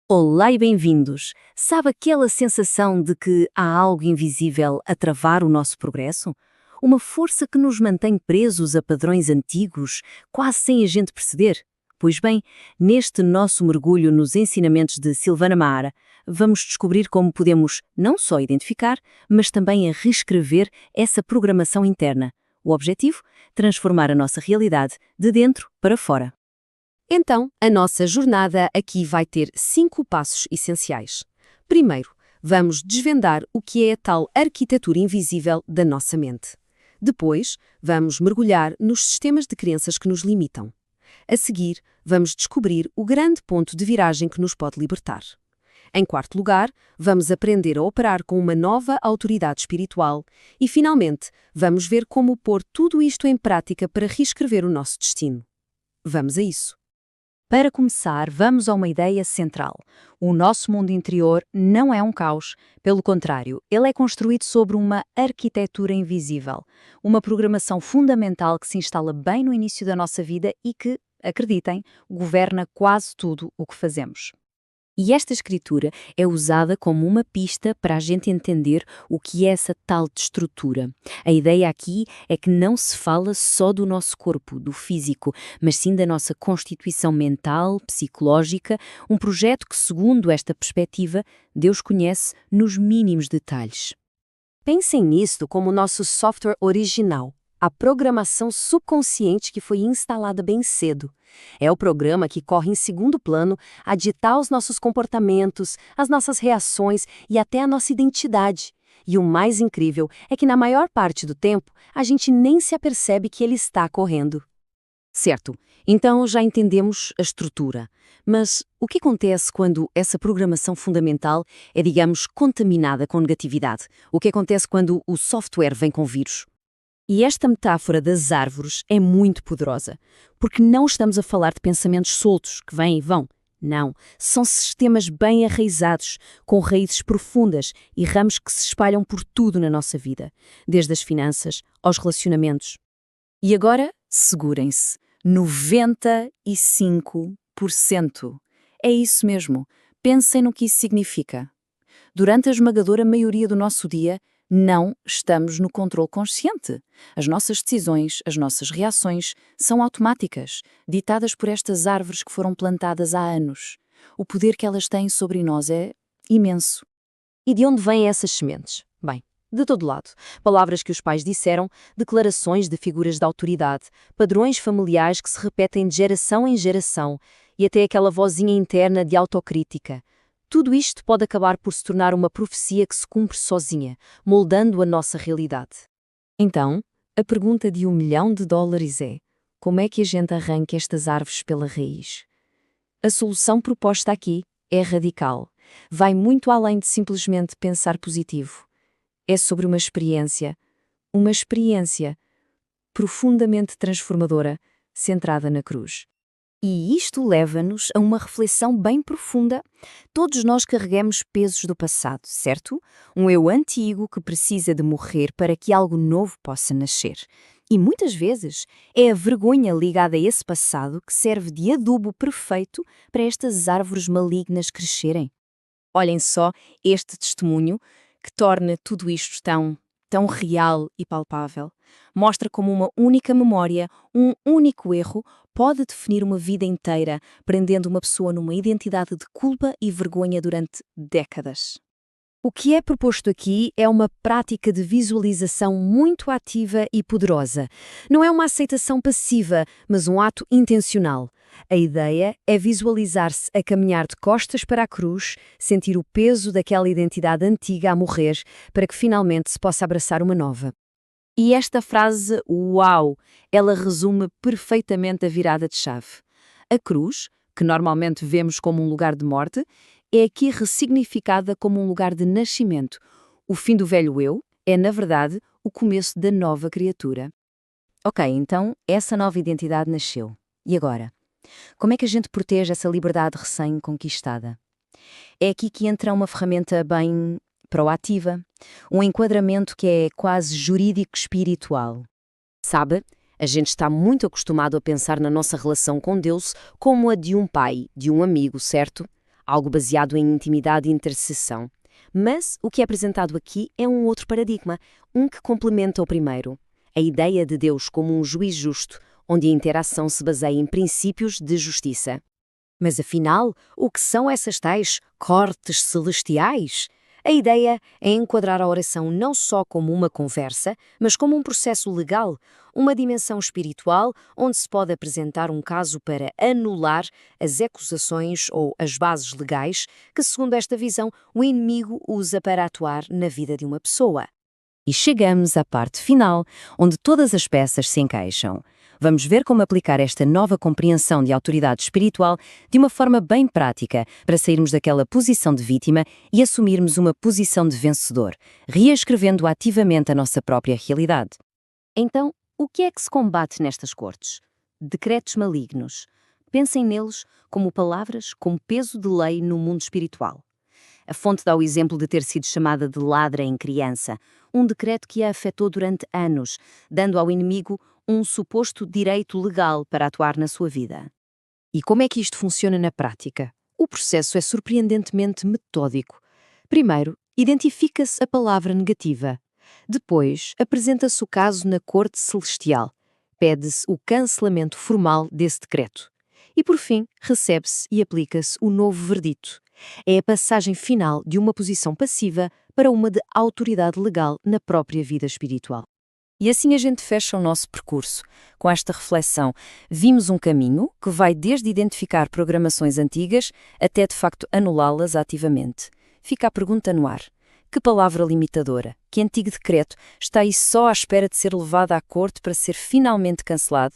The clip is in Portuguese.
Olá e bem-vindos! Sabe aquela sensação de que há algo invisível a travar o nosso progresso? Uma força que nos mantém presos a padrões antigos, quase sem a gente perceber? Pois bem, neste nosso mergulho nos ensinamentos de Silvana Maara, vamos descobrir como podemos não só identificar, mas também a reescrever essa programação interna. O objetivo? Transformar a nossa realidade de dentro para fora. Então, a nossa jornada aqui vai ter 5 passos essenciais. Primeiro, vamos desvendar o que é a tal arquitetura invisível da nossa mente. Depois, vamos mergulhar nos sistemas de crenças que nos limitam. A seguir, vamos descobrir o grande ponto de viragem que nos pode libertar. Em quarto lugar, vamos aprender a operar com uma nova autoridade espiritual e, finalmente, vamos ver como pôr tudo isto em prática para reescrever o nosso destino. Vamos a isso. Para começar, vamos a uma ideia central. O nosso mundo interior não é um caos. Pelo contrário, ele é construído sobre uma arquitetura invisível. Uma programação fundamental que se instala bem no início da nossa vida e que, acreditem, governa quase tudo o que fazemos. E esta escritura é usada como uma pista para a gente entender o que é essa tal de estrutura. A ideia aqui é que não se fala só do nosso corpo, do físico, mas sim da nossa constituição mental, psicológica, um projeto que, segundo esta perspectiva, Deus conhece nos mínimos detalhes. Pensem nisto como nosso software original, a programação subconsciente que foi instalada bem cedo. É o programa que corre em segundo plano a ditar os nossos comportamentos, as nossas reações e até a nossa identidade. E o mais incrível é que na maior parte do tempo a gente nem se apercebe que ele está correndo. Certo, então já entendemos a estrutura. Mas o que acontece quando essa programação fundamental é, digamos, contaminada com negatividade? O que acontece quando o software vem com vírus? E esta metáfora das árvores é muito poderosa, porque não estamos a falar de pensamentos soltos que vêm e vão. Não, são sistemas bem arraizados, com raízes profundas e ramos que se espalham por tudo na nossa vida, desde as finanças aos relacionamentos. E agora, segurem-se, 95%. É isso mesmo, pensem no que isso significa. Durante a esmagadora maioria do nosso dia, não estamos no controle consciente. As nossas decisões, as nossas reações são automáticas, ditadas por estas árvores que foram plantadas há anos. O poder que elas têm sobre nós é imenso. E de onde vêm essas sementes? Bem, de todo lado. Palavras que os pais disseram, declarações de figuras de autoridade, padrões familiares que se repetem de geração em geração e até aquela vozinha interna de autocrítica. Tudo isto pode acabar por se tornar uma profecia que se cumpre sozinha, moldando a nossa realidade. Então, a pergunta de $1 milhão é: como é que a gente arranca estas árvores pela raiz? A solução proposta aqui é radical. Vai muito além de simplesmente pensar positivo. É sobre uma experiência profundamente transformadora, centrada na cruz. E isto leva-nos a uma reflexão bem profunda. Todos nós carregamos pesos do passado, certo? Um eu antigo que precisa de morrer para que algo novo possa nascer. E muitas vezes é a vergonha ligada a esse passado que serve de adubo perfeito para estas árvores malignas crescerem. Olhem só este testemunho que torna tudo isto tão real e palpável. Mostra como uma única memória, um único erro, pode definir uma vida inteira, prendendo uma pessoa numa identidade de culpa e vergonha durante décadas. O que é proposto aqui é uma prática de visualização muito ativa e poderosa. Não é uma aceitação passiva, mas um ato intencional. A ideia é visualizar-se a caminhar de costas para a cruz, sentir o peso daquela identidade antiga a morrer, para que finalmente se possa abraçar uma nova. E esta frase, uau, ela resume perfeitamente a virada de chave. A cruz, que normalmente vemos como um lugar de morte, é aqui ressignificada como um lugar de nascimento. O fim do velho eu é, na verdade, o começo da nova criatura. Ok, então essa nova identidade nasceu. E agora? Como é que a gente protege essa liberdade recém-conquistada? É aqui que entra uma ferramenta bem proativa, um enquadramento que é quase jurídico-espiritual. Sabe, a gente está muito acostumado a pensar na nossa relação com Deus como a de um pai, de um amigo, certo? algo baseado em intimidade e intercessão. Mas o que é apresentado aqui é um outro paradigma, um que complementa o primeiro. A ideia de Deus como um juiz justo, onde a interação se baseia em princípios de justiça. Mas afinal, o que são essas tais cortes celestiais? A ideia é enquadrar a oração não só como uma conversa, mas como um processo legal, uma dimensão espiritual onde se pode apresentar um caso para anular as acusações ou as bases legais que, segundo esta visão, o inimigo usa para atuar na vida de uma pessoa. E chegamos à parte final, onde todas as peças se encaixam. Vamos ver como aplicar esta nova compreensão de autoridade espiritual de uma forma bem prática para sairmos daquela posição de vítima e assumirmos uma posição de vencedor, reescrevendo ativamente a nossa própria realidade. Então, o que é que se combate nestas cortes? Decretos malignos. Pensem neles como palavras com peso de lei no mundo espiritual. A fonte dá o exemplo de ter sido chamada de ladra em criança, um decreto que a afetou durante anos, dando ao inimigo um suposto direito legal para atuar na sua vida. E como é que isto funciona na prática? O processo é surpreendentemente metódico. Primeiro, identifica-se a palavra negativa. Depois, apresenta-se o caso na corte celestial. Pede-se o cancelamento formal desse decreto. E, por fim, recebe-se e aplica-se o novo verdito. É a passagem final de uma posição passiva para uma de autoridade legal na própria vida espiritual. E assim a gente fecha o nosso percurso. Com esta reflexão, vimos um caminho que vai desde identificar programações antigas até, de facto, anulá-las ativamente. Fica a pergunta no ar. Que palavra limitadora, que antigo decreto está aí só à espera de ser levado à corte para ser finalmente cancelado?